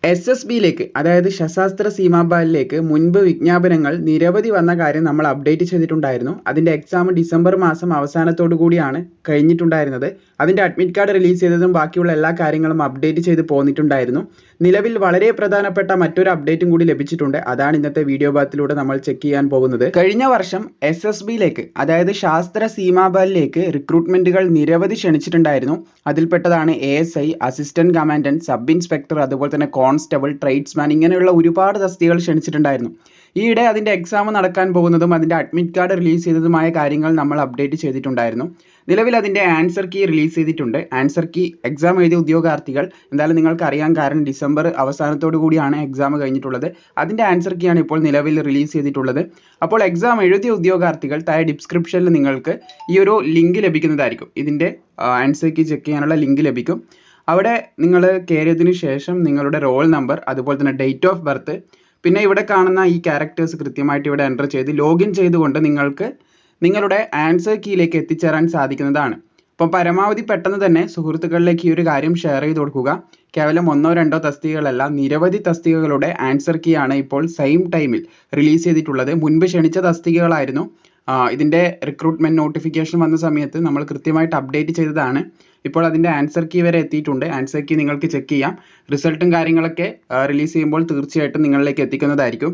SSBയിലേക്ക് അതായത് സശസ്ത്ര സീമാബലിലേക്ക് മുൻപ് വിജ്ഞാപനങ്ങൾ നിരവധി വന്ന കാര്യം നമ്മൾ അപ്ഡേറ്റ് ചെയ്തിട്ടുണ്ടായിരുന്നു. അതിൻ്റെ എക്സാം ഡിസംബർ മാസം അവസാനത്തോടു കൂടിയാണ് കഴിഞ്ഞിട്ടുണ്ടായിരുന്നത്. അതിൻ്റെ അഡ്മിറ്റ് കാർഡ് റിലീസ് ചെയ്തതും ബാക്കിയുള്ള എല്ലാ കാര്യങ്ങളും അപ്ഡേറ്റ് ചെയ്ത് പോന്നിട്ടുണ്ടായിരുന്നു. നിലവിൽ വളരെ പ്രധാനപ്പെട്ട മറ്റൊരു അപ്ഡേറ്റും കൂടി ലഭിച്ചിട്ടുണ്ട്. അതാണ് ഇന്നത്തെ വീഡിയോ ഭാഗത്തിലൂടെ നമ്മൾ ചെക്ക് ചെയ്യാൻ പോകുന്നത്. കഴിഞ്ഞ വർഷം SSBയിലേക്ക് അതായത് ശാസ്ത്ര സീമാബലിലേക്ക് റിക്രൂട്ട്മെന്റുകൾ നിരവധി ക്ഷണിച്ചിട്ടുണ്ടായിരുന്നു. അതിൽപ്പെട്ടതാണ് ASI, assistant commandant, sub inspector, അതുപോലെ തന്നെ കോൺസ്റ്റബിൾ, ട്രേഡ്സ്മാൻ, ഇങ്ങനെയുള്ള ഒരുപാട് തസ്തികകൾ ക്ഷണിച്ചിട്ടുണ്ടായിരുന്നു. ഈയിടെ അതിൻ്റെ എക്സാം നടക്കാൻ പോകുന്നതും അതിൻ്റെ അഡ്മിറ്റ് കാർഡ് റിലീസ് ചെയ്തതുമായ കാര്യങ്ങൾ നമ്മൾ അപ്ഡേറ്റ് ചെയ്തിട്ടുണ്ടായിരുന്നു. നിലവിൽ അതിൻ്റെ ആൻസർ കീ റിലീസ് ചെയ്തിട്ടുണ്ട്. ആൻസർ കീ എക്സാം എഴുതിയ ഉദ്യോഗാർത്ഥികൾ എന്തായാലും നിങ്ങൾക്ക് അറിയാൻ കാരണം ഡിസംബർ അവസാനത്തോടു കൂടിയാണ് എക്സാം കഴിഞ്ഞിട്ടുള്ളത്. അതിൻ്റെ ആൻസർ കീ ആണ് ഇപ്പോൾ നിലവിൽ റിലീസ് ചെയ്തിട്ടുള്ളത്. അപ്പോൾ എക്സാം എഴുതിയ ഉദ്യോഗാർത്ഥികൾ താഴെ ഡിസ്ക്രിപ്ഷനിൽ നിങ്ങൾക്ക് ഈ ഒരു ലിങ്ക് ലഭിക്കുന്നതായിരിക്കും. ഇതിൻ്റെ ആൻസർ കീ ചെക്ക് ചെയ്യാനുള്ള ലിങ്ക് ലഭിക്കും. അവിടെ നിങ്ങൾ കയറിയതിനു ശേഷം നിങ്ങളുടെ റോൾ നമ്പർ, അതുപോലെ തന്നെ ഡേറ്റ് ഓഫ് ബർത്ത്, പിന്നെ ഇവിടെ കാണുന്ന ഈ ക്യാരക്ടേഴ്സ് കൃത്യമായിട്ട് ഇവിടെ എൻ്റർ ചെയ്ത് ലോഗിൻ ചെയ്തുകൊണ്ട് നിങ്ങൾക്ക് നിങ്ങളുടെ ആൻസർ കീയിലേക്ക് എത്തിച്ചേരാൻ സാധിക്കുന്നതാണ്. അപ്പം പരമാവധി പെട്ടെന്ന് തന്നെ സുഹൃത്തുക്കളിലേക്ക് ഈ ഒരു കാര്യം ഷെയർ ചെയ്ത് കൊടുക്കുക. കേവലം 1-2 തസ്തികകളല്ല, നിരവധി തസ്തികകളുടെ ആൻസർ കീ ആണ് ഇപ്പോൾ സെയിം ടൈമിൽ റിലീസ് ചെയ്തിട്ടുള്ളത്. മുൻപ് ക്ഷണിച്ച തസ്തികകളായിരുന്നു. ഇതിൻ്റെ റിക്രൂട്ട്മെന്റ് നോട്ടിഫിക്കേഷൻ വന്ന സമയത്ത് നമ്മൾ കൃത്യമായിട്ട് അപ്ഡേറ്റ് ചെയ്തതാണ്. ഇപ്പോൾ അതിൻ്റെ ആൻസർ കീ വരെ എത്തിയിട്ടുണ്ട്. ആൻസർ കീ നിങ്ങൾക്ക് ചെക്ക് ചെയ്യാം. റിസൾട്ടും കാര്യങ്ങളൊക്കെ റിലീസ് ചെയ്യുമ്പോൾ തീർച്ചയായിട്ടും നിങ്ങളിലേക്ക് എത്തിക്കുന്നതായിരിക്കും.